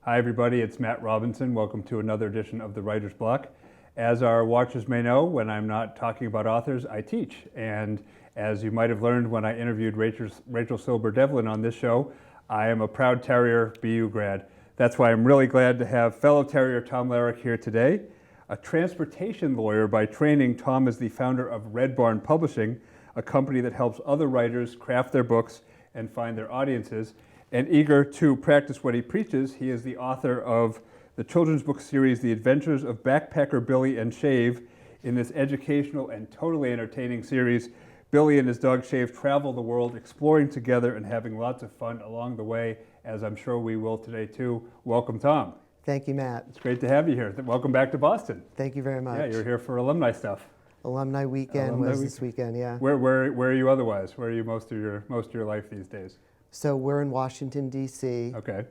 Hi everybody, it's Matt Robinson. Welcome to another edition of the Writer's Block. As our watchers may know, when I'm not talking about authors, I teach. And as you might have learned when I interviewed Rachel Silber-Devlin on this show, I am a proud Terrier BU grad. That's why I'm really glad to have fellow Terrier Tom Lehrich here today. A transportation lawyer by training, Tom is the founder of Red Barn Publishing, a company that helps other writers craft their books and find their audiences. And eager to practice what he preaches, he is the author of the children's book series, The Adventures of Backpacker Billy and Shave. In this educational and totally entertaining series, Billy and his dog Shave travel the world, exploring together and having lots of fun along the way, as I'm sure we will today too. Welcome, Tom. Thank you, Matt. It's great to have you here. Welcome back to Boston. Thank you very much. Yeah, you're here for alumni stuff. Alumni weekend this weekend, yeah. Where are you otherwise? Where are you most of your life these days? So we're in Washington, D.C. Okay.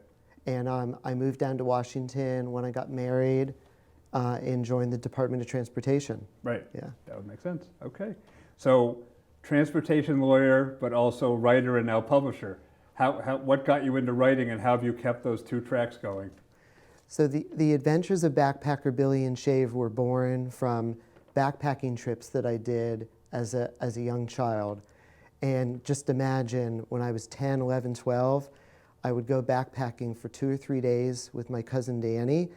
And I moved down to Washington when I got married and joined the Department of Transportation. Right. Yeah. That would make sense. Okay. So transportation lawyer, but also writer and now publisher. What got you into writing and how have you kept those two tracks going? So the Adventures of Backpacker Billy and Shave were born from backpacking trips that I did as a young child. And just imagine when I was 10, 11, 12, I would go backpacking for 2 or 3 days with my cousin Danny,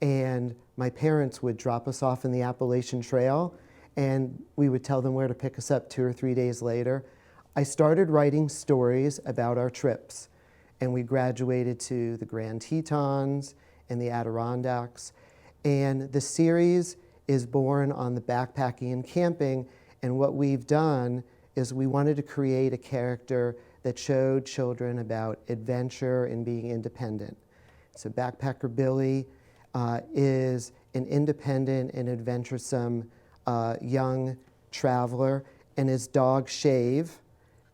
and my parents would drop us off in the Appalachian Trail, and we would tell them where to pick us up 2 or 3 days later. I started writing stories about our trips, and we graduated to the Grand Tetons and the Adirondacks. And the series is born on the backpacking and camping, and what we've done is we wanted to create a character that showed children about adventure and being independent. So Backpacker Billy is an independent and adventuresome young traveler, and his dog Shave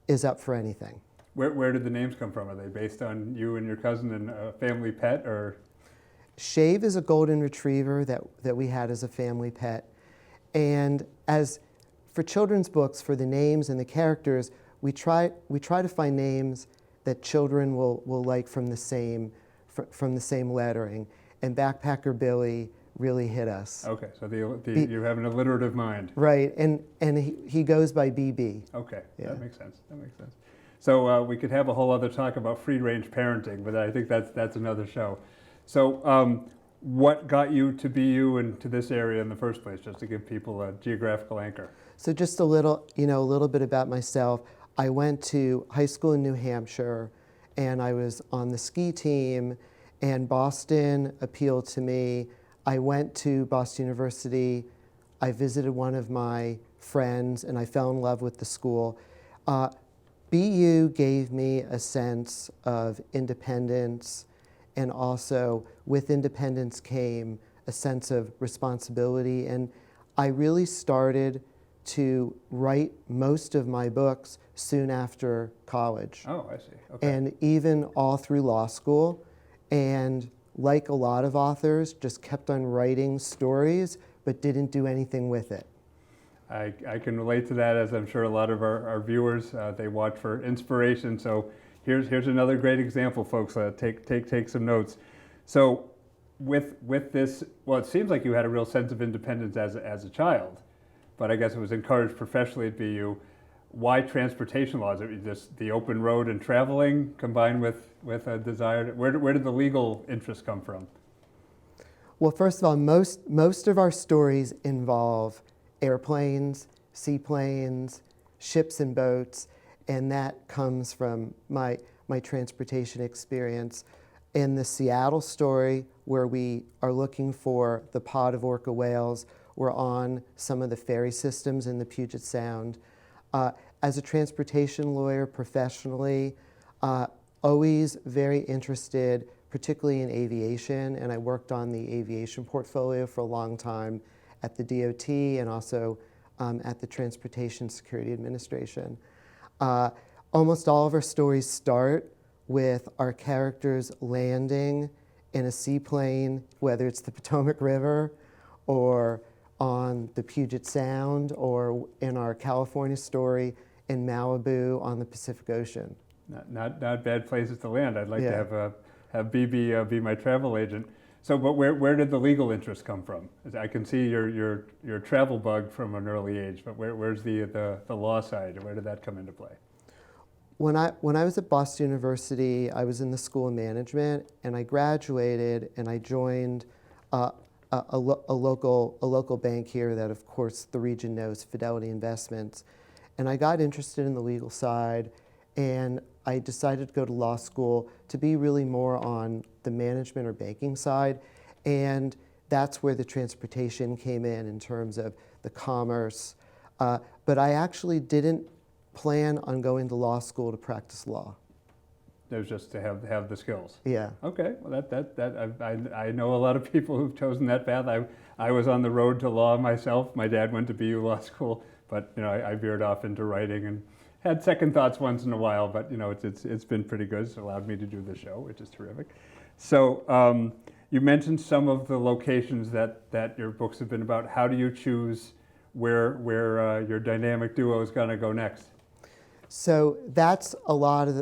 is up for anything. Where did the names come from? Are they based on you and your cousin and a family pet, or? Shave is a golden retriever that we had as a family pet. And as for children's books, for the names and the characters, we try to find names that children will like from the same lettering. And Backpacker Billy really hit us. Okay, so you have an alliterative mind. Right, and he goes by BB. Okay, yeah. That makes sense. So we could have a whole other talk about free-range parenting, but I think that's another show. So what got you to BU and to this area in the first place, just to give people a geographical anchor? So just a little bit about myself. I went to high school in New Hampshire, and I was on the ski team, and Boston appealed to me. I went to Boston University. I visited one of my friends, and I fell in love with the school. BU gave me a sense of independence, and also with independence came a sense of responsibility, and I really started to write most of my books soon after college. Oh, I see. Okay. And even all through law school. And like a lot of authors, just kept on writing stories, but didn't do anything with it. I can relate to that, as I'm sure a lot of our viewers, they watch for inspiration. So here's another great example, folks. Take some notes. So with this, well, it seems like you had a real sense of independence as a child, but I guess it was encouraged professionally at BU. Why transportation laws? Is it just the open road and traveling combined with a desire? Where did the legal interest come from? Well, first of all, most of our stories involve airplanes, seaplanes, ships and boats, and that comes from my transportation experience. In the Seattle story, where we are looking for the pod of orca whales, we're on some of the ferry systems in the Puget Sound. As a transportation lawyer professionally, always very interested, particularly in aviation, and I worked on the aviation portfolio for a long time at the DOT and also at the Transportation Security Administration. Almost all of our stories start with our characters landing in a seaplane, whether it's the Potomac River or on the Puget Sound, or in our California story in Malibu on the Pacific Ocean. Not bad places to land. I'd like to have have BB be my travel agent. So, but where did the legal interest come from? As I can see your travel bug from an early age, but where's the law side? Where did that come into play? When I was at Boston University, I was in the School of Management, and I graduated, and I joined a local bank here that, of course, the region knows, Fidelity Investments. And I got interested in the legal side, and I decided to go to law school to be really more on the management or banking side. And that's where the transportation came in terms of the commerce. But I actually didn't plan on going to law school to practice law. It was just to have the skills. Yeah. Okay, well I know a lot of people who've chosen that path. I was on the road to law myself. My dad went to BU Law School, but I veered off into writing and had second thoughts once in a while. But it's been pretty good. It's allowed me to do the show, which is terrific. So you mentioned some of the locations that your books have been about. How do you choose where your dynamic duo is going to go next? So that's a lot of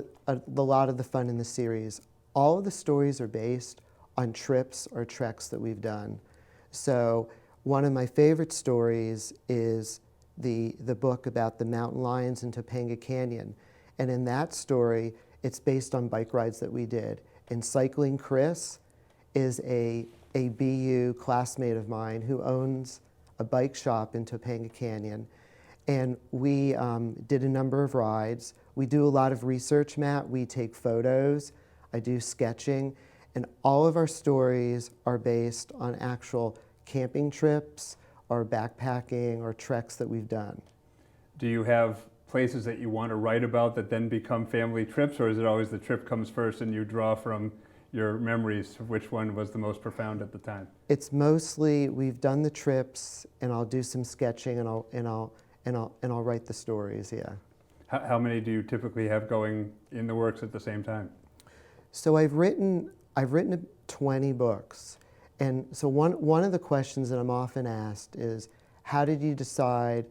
the fun in the series. All of the stories are based on trips or treks that we've done. So one of my favorite stories is the book about the mountain lions in Topanga Canyon. And in that story, it's based on bike rides that we did. And Cycling Chris is a BU classmate of mine who owns a bike shop in Topanga Canyon. And we did a number of rides. We do a lot of research, Matt. We take photos. I do sketching. And all of our stories are based on actual camping trips or backpacking or treks that we've done. Do you have places that you want to write about that then become family trips, or is it always the trip comes first and you draw from your memories of which one was the most profound at the time? It's mostly we've done the trips, and I'll do some sketching, and I'll write the stories. Yeah. How many do you typically have going in the works at the same time? So I've written 20 books, and so one of the questions that I'm often asked is, how did you decide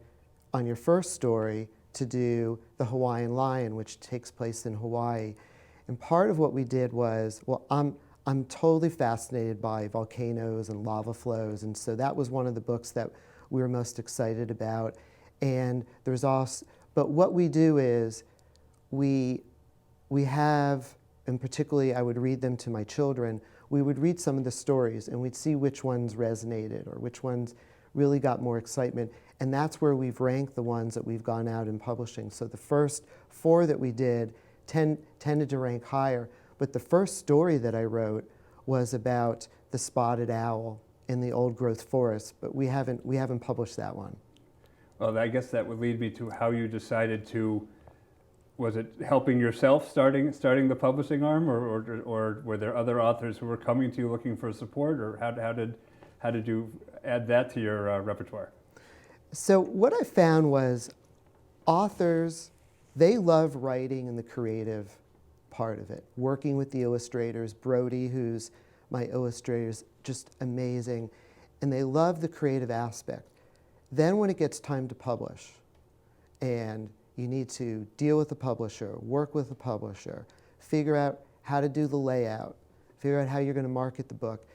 on your first story to do the Hawaiian Lion, which takes place in Hawaii? And part of what we did was, well, I'm totally fascinated by volcanoes and lava flows, and so that was one of the books that we were most excited about. And there's also, but what we do is we have, and particularly I would read them to my children, we would read some of the stories and we'd see which ones resonated or which ones really got more excitement. And that's where we've ranked the ones that we've gone out in publishing. So the first 4 that we did tended to rank higher. But the first story that I wrote was about the spotted owl in the old growth forest, but we haven't published that one. Well, I guess that would lead me to how you decided to, was it helping yourself starting the publishing arm, or were there other authors who were coming to you looking for support, or how did you add that to your repertoire? So what I found was authors, they love writing and the creative part of it, working with the illustrators. Brody, who's my illustrator, is just amazing, and they love the creative aspect. Then when it gets time to publish, and you need to deal with the publisher, work with the publisher, figure out how to do the layout, figure out how you're going to market the book,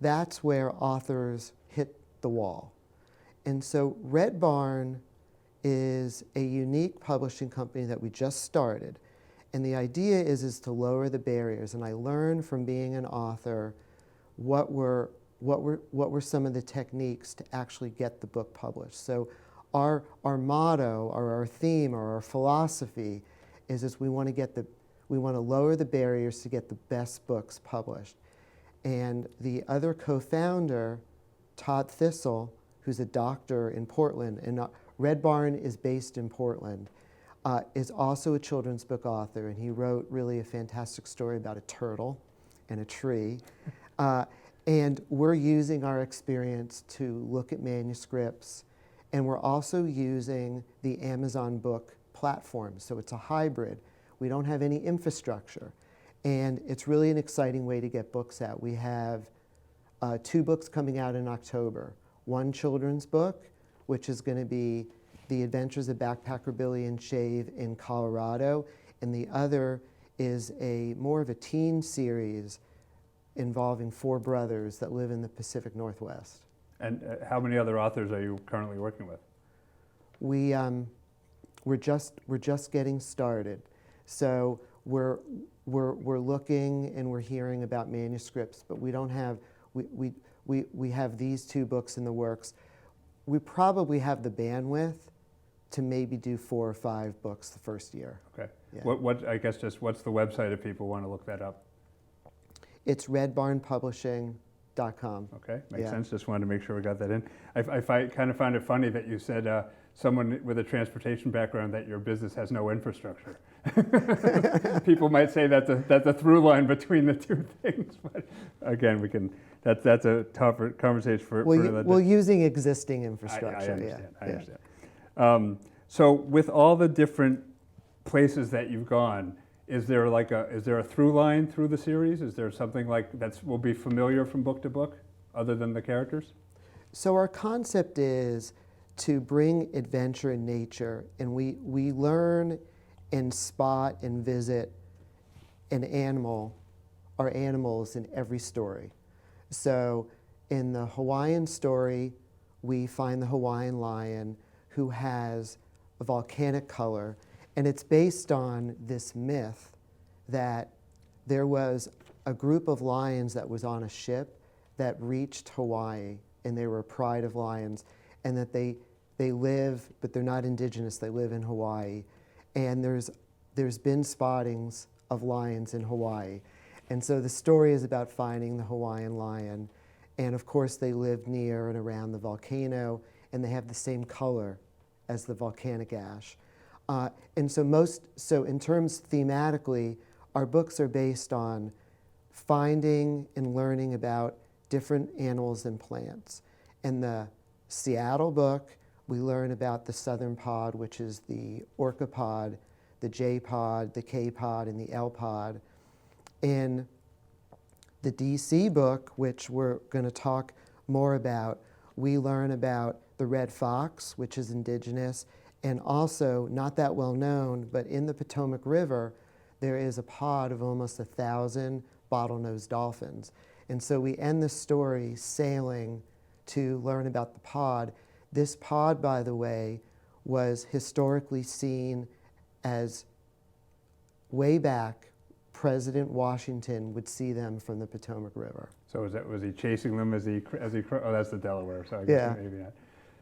that's where authors hit the wall. And so Red Barn is a unique publishing company that we just started. And the idea is to lower the barriers. And I learned from being an author what were some of the techniques to actually get the book published. So our motto or our theme or our philosophy is we want to lower the barriers to get the best books published. And the other co-founder, Todd Thistle, who's a doctor in Portland, and Red Barn is based in Portland, is also a children's book author, and he wrote really a fantastic story about a turtle and a tree. And we're using our experience to look at manuscripts, and we're also using the Amazon book platform. So it's a hybrid. We don't have any infrastructure. And it's really an exciting way to get books out. We have 2 books coming out in October. One children's book, which is going to be The Adventures of Backpacker Billy and Shave in Colorado, and the other is more of a teen series involving 4 brothers that live in the Pacific Northwest. And how many other authors are you currently working with? We're just getting started, so we're looking and we're hearing about manuscripts, but we don't have we have these 2 books in the works. We probably have the bandwidth to maybe do 4 or 5 books the first year. Okay. Yeah. What I guess just what's the website if people want to look that up? It's redbarnpublishing.com. Okay, makes Yeah. sense. Just wanted to make sure we got that in. I kind of found it funny that you said someone with a transportation background that your business has no infrastructure. People might say that's a through line between the 2 things, but again, we can. That's a tougher conversation for another day. Using existing infrastructure. I understand. So with all the different places that you've gone, is there a through line through the series? Is there something like that will be familiar from book to book, other than the characters? So our concept is to bring adventure in nature, and we learn and spot and visit an animal or animals in every story. So in the Hawaiian story, we find the Hawaiian lion who has a volcanic color, and it's based on this myth that there was a group of lions that was on a ship that reached Hawaii, and they were a pride of lions, and that they live, but they're not indigenous, they live in Hawaii. And there's been spottings of lions in Hawaii. And so the story is about finding the Hawaiian lion. And of course they live near and around the volcano, and they have the same color as the volcanic ash. And so in terms thematically, our books are based on finding and learning about different animals and plants. In the Seattle book, we learn about the southern pod, which is the orca pod, the J pod, the K pod, and the L pod. In the DC book, which we're going to talk more about, we learn about the red fox, which is indigenous, and also, not that well known, but in the Potomac River, there is a pod of almost 1,000 bottlenose dolphins. And so we end the story sailing to learn about the pod. This pod, by the way, was historically seen as, way back, President Washington would see them from the Potomac River. So was he chasing them as he? Oh, that's the Delaware. So I guess maybe not.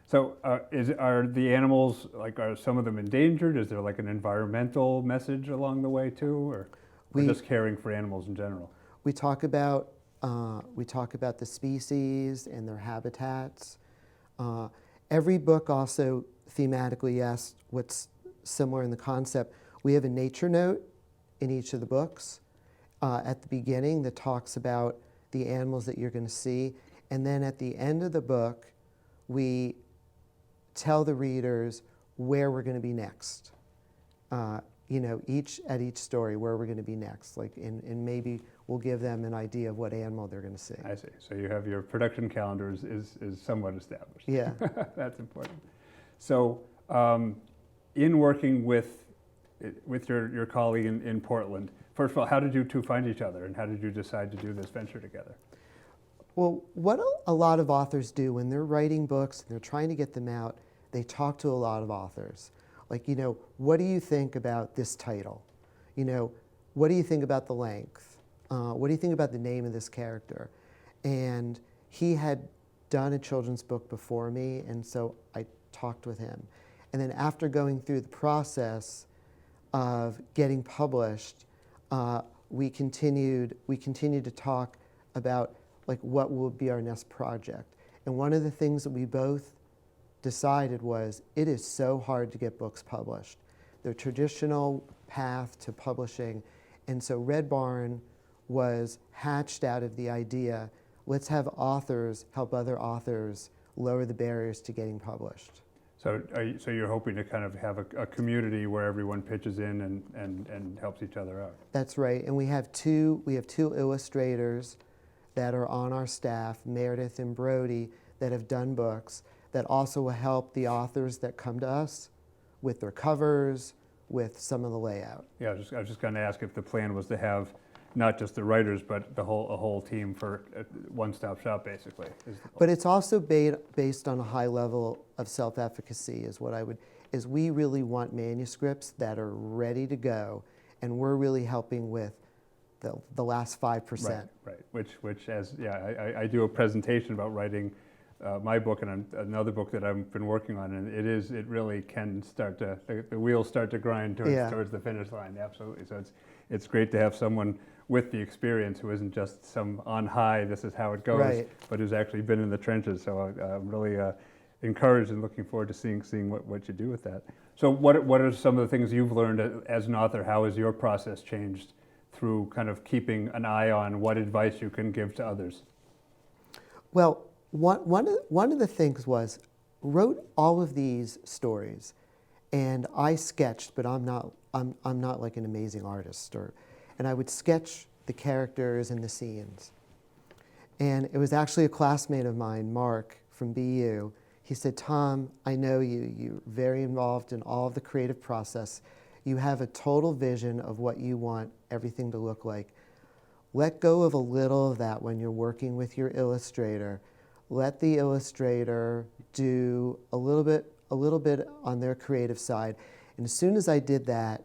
So are the animals, are some of them endangered? Is there like an environmental message along the way too, or just caring for animals in general? We talk about the species and their habitats. Every book also thematically asks what's similar in the concept. We have a nature note in each of the books at the beginning that talks about the animals that you're going to see, and then at the end of the book, we tell the readers where we're going to be next. At each story, where we're going to be next. And maybe we'll give them an idea of what animal they're going to see. I see. So you have your production calendar is somewhat established. Yeah. That's important. So in working with your colleague in Portland, first of all, how did you 2 find each other, and how did you decide to do this venture together? Well, what a lot of authors do when they're writing books and they're trying to get them out, they talk to a lot of authors. What do you think about this title? What do you think about the length? What do you think about the name of this character? And he had done a children's book before me, and so I talked with him. And then after going through the process of getting published, we continued to talk about what will be our next project. And one of the things that we both decided was it is so hard to get books published. The traditional path to publishing. And so Red Barn was hatched out of the idea, let's have authors help other authors lower the barriers to getting published. So you're hoping to kind of have a community where everyone pitches in and helps each other out. That's right. And we have two illustrators that are on our staff, Meredith and Brody, that have done books that also will help the authors that come to us with their covers, with some of the layout. Yeah, I was just going to ask if the plan was to have not just the writers, but a whole team for one-stop shop, basically. But it's also based on a high level of self-efficacy is we really want manuscripts that are ready to go, and we're really helping with the last 5%. Right. Which I do a presentation about writing my book and another book that I've been working on, and it really can the wheels start to grind towards the finish line. Absolutely. So it's great to have someone with the experience who isn't just some on high, this is how it goes, Right. but who's actually been in the trenches. So I'm really encouraged and looking forward to seeing what you do with that. So what are some of the things you've learned as an author? How has your process changed through kind of keeping an eye on what advice you can give to others? Well, one of the things was, wrote all of these stories, and I sketched, but I'm not like an amazing artist, and I would sketch the characters and the scenes. And it was actually a classmate of mine, Mark from BU. He said, "Tom, I know you're very involved in all of the creative process. You have a total vision of what you want everything to look like. Let go of a little of that when you're working with your illustrator. Let the illustrator do a little bit on their creative side." And as soon as I did that,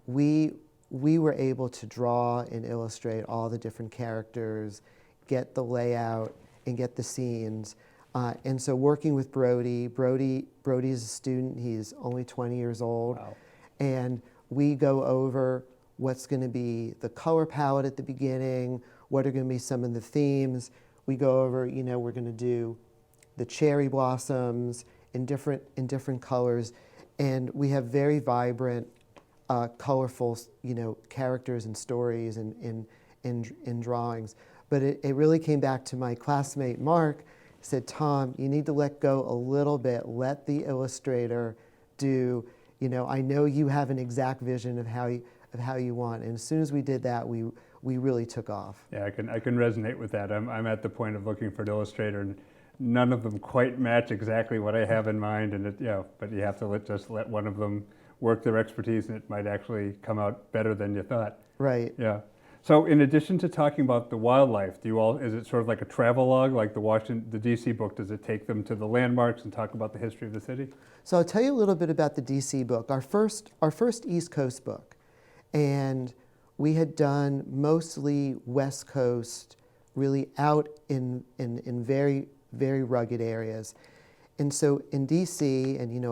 we were able to draw and illustrate all the different characters, get the layout, and get the scenes. And so working with Brody's a student, he's only 20 years old. Wow. And we go over what's going to be the color palette at the beginning, what are going to be some of the themes. We go over, we're going to do the cherry blossoms in different colors. And we have very vibrant, colorful, characters and stories in drawings. But it really came back to my classmate, Mark, said, "Tom, you need to let go a little bit. Let the illustrator do, I know you have an exact vision of how you want." And as soon as we did that, we really took off. Yeah, I can resonate with that. I'm at the point of looking for an illustrator, and none of them quite match exactly what I have in mind. And but you have to let one of them work their expertise, and it might actually come out better than you thought. Right. Yeah. So in addition to talking about the wildlife, is it sort of like a travelogue, like the DC book? Does it take them to the landmarks and talk about the history of the city? So I'll tell you a little bit about the DC book, our first East Coast book. And we had done mostly West Coast, really out in very, very rugged areas. And so in DC, and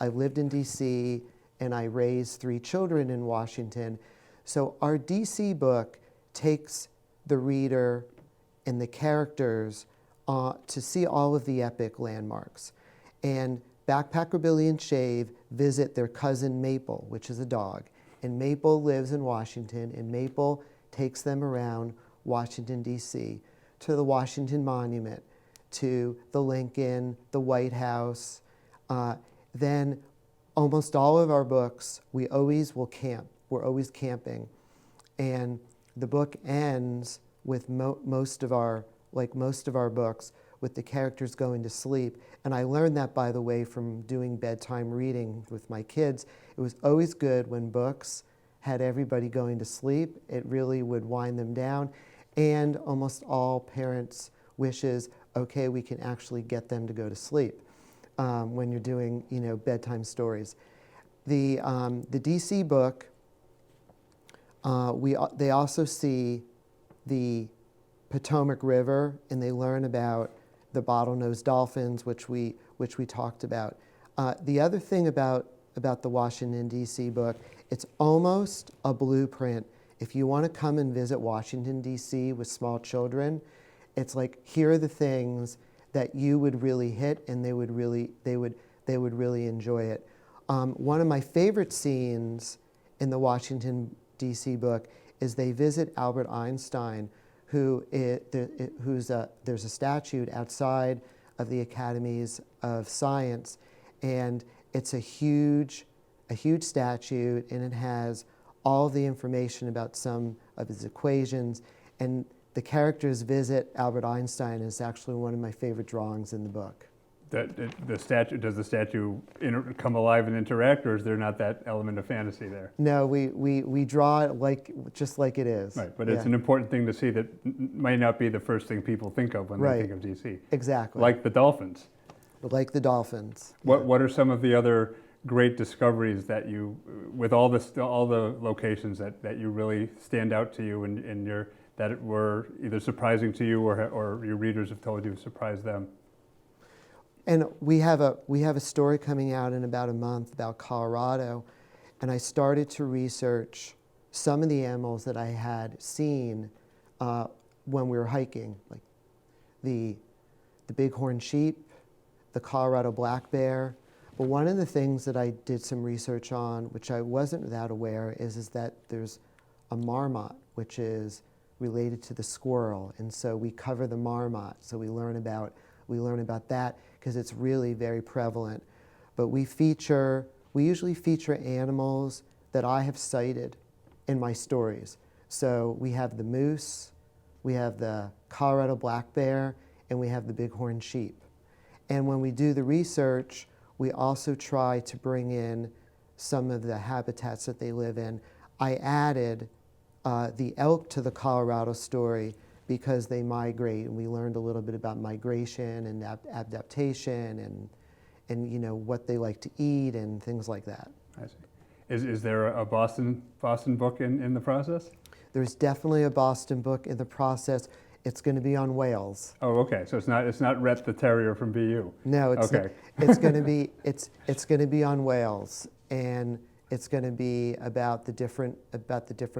I've lived in DC, and I raised 3 children in Washington. So our DC book takes the reader and the characters to see all of the epic landmarks. And Backpacker Billy and Shave visit their cousin Maple, which is a dog. And Maple lives in Washington, and Maple takes them around Washington, D.C., to the Washington Monument, to the Lincoln, the White House. Then almost all of our books, we always will camp. We're always camping. And the book ends with most of our books, with the characters going to sleep. And I learned that, by the way, from doing bedtime reading with my kids. It was always good when books had everybody going to sleep. It really would wind them down. And almost all parents' wishes, okay, we can actually get them to go to sleep when you're doing, bedtime stories. The DC book, they also see the Potomac River, and they learn about the bottlenose dolphins, which we talked about. The other thing about the Washington, D.C. book, it's almost a blueprint. If you want to come and visit Washington, D.C. with small children, it's like, here are the things that you would really hit, and they would really enjoy it. One of my favorite scenes in the Washington, D.C. book is they visit Albert Einstein, there's a statue outside of the Academies of Science, and it's a huge statue, and it has all the information about some of his equations, and the characters visit Albert Einstein is actually one of my favorite drawings in the book. the statue, does the statue come alive and interact, or is there not that element of fantasy there? No, we draw it just like it is. Right, but it's an important thing to see that might not be the first thing people think of when they think of DC. Exactly. Like the dolphins. Like the dolphins. What are some of the other great discoveries that you, with all the locations that you really stand out to you and that were either surprising to you or your readers have told you surprised them? And we have a story coming out in about a month about Colorado, and I started to research some of the animals that I had seen when we were hiking, like the bighorn sheep, the Colorado black bear. But one of the things that I did some research on, which I wasn't that aware, is that there's a marmot, which is related to the squirrel, and so we cover the marmot, so we learn about that because it's really very prevalent. But we usually feature animals that I have cited in my stories. So we have the moose, we have the Colorado black bear, and we have the bighorn sheep. And when we do the research, we also try to bring in some of the habitats that they live in. I added the elk to the Colorado story because they migrate, and we learned a little bit about migration and adaptation and what they like to eat and things like that. I see. Is there a Boston book in the process? There's definitely a Boston book in the process. It's going to be on whales. Oh, okay. So it's not Rhett the Terrier from BU. No, it's okay. It's going to be on whales, and it's going to be about the different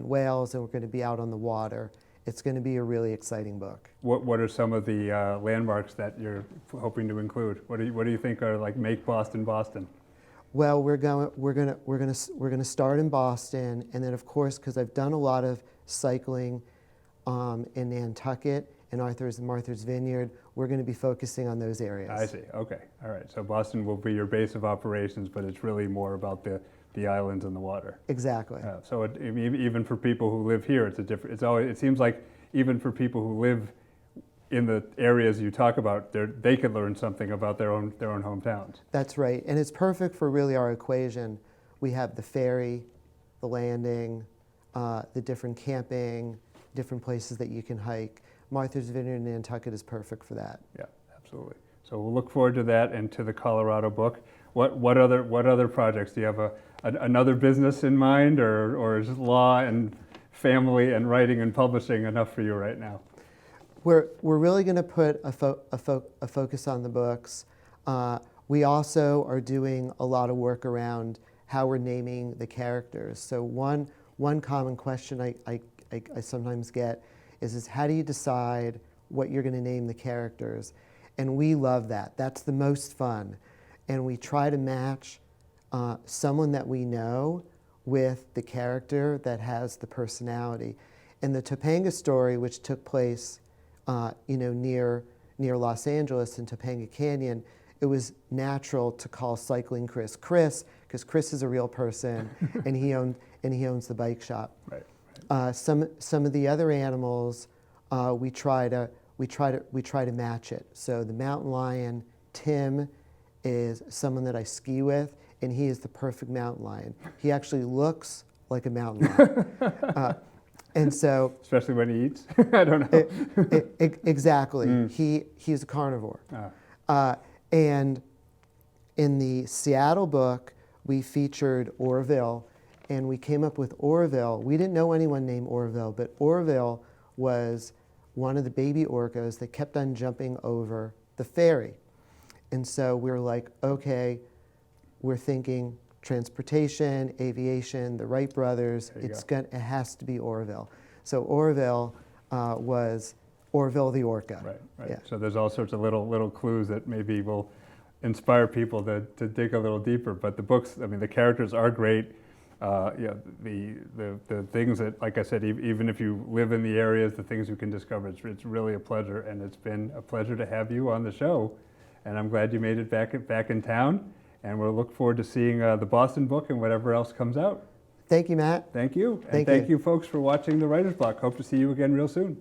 whales, and we're going to be out on the water. It's going to be a really exciting book. What are some of the landmarks that you're hoping to include? What do you think are like make Boston Boston? Well, we're going to start in Boston, and then of course, because I've done a lot of cycling in Nantucket and Martha's Vineyard, we're going to be focusing on those areas. I see. Okay. All right. So Boston will be your base of operations, but it's really more about the islands and the water. Exactly. So even for people who live here, it seems like even for people who live in the areas you talk about, they could learn something about their own hometowns. That's right, and it's perfect for really our equation. We have the ferry, the landing, the different camping, different places that you can hike. Martha's Vineyard in Nantucket is perfect for that. Yeah, absolutely. So we'll look forward to that and to the Colorado book. What other projects do you have? Another business in mind, or is law and family and writing and publishing enough for you right now? We're really going to put a focus on the books. We also are doing a lot of work around how we're naming the characters. So one common question I sometimes get is how do you decide what you're going to name the characters? And we love that. That's the most fun. And we try to match someone that we know with the character that has the personality. In the Topanga story, which took place near Los Angeles in Topanga Canyon, it was natural to call cycling Chris, because Chris is a real person, and he owns the bike shop. Right. Some of the other animals, we try to match it. So the mountain lion, Tim, is someone that I ski with, and he is the perfect mountain lion. He actually looks like a mountain lion. And so, especially when he eats, I don't know. Exactly, he's a carnivore. And in the Seattle book, we featured Orville, and we came up with Orville. We didn't know anyone named Orville, but Orville was one of the baby orcas that kept on jumping over the ferry. And so we were like, okay, we're thinking transportation, aviation, the Wright brothers, it has to be Orville. So Orville was Orville the orca. Right. Yeah. So there's all sorts of little clues that maybe will inspire people to dig a little deeper. But the books, I mean, the characters are great. The things that, like I said, even if you live in the areas, the things you can discover, it's really a pleasure. And it's been a pleasure to have you on the show. And I'm glad you made it back in town. And we'll look forward to seeing the Boston book and whatever else comes out. Thank you, Matt. Thank you. And thank you folks for watching The Writer's Block. Hope to see you again real soon.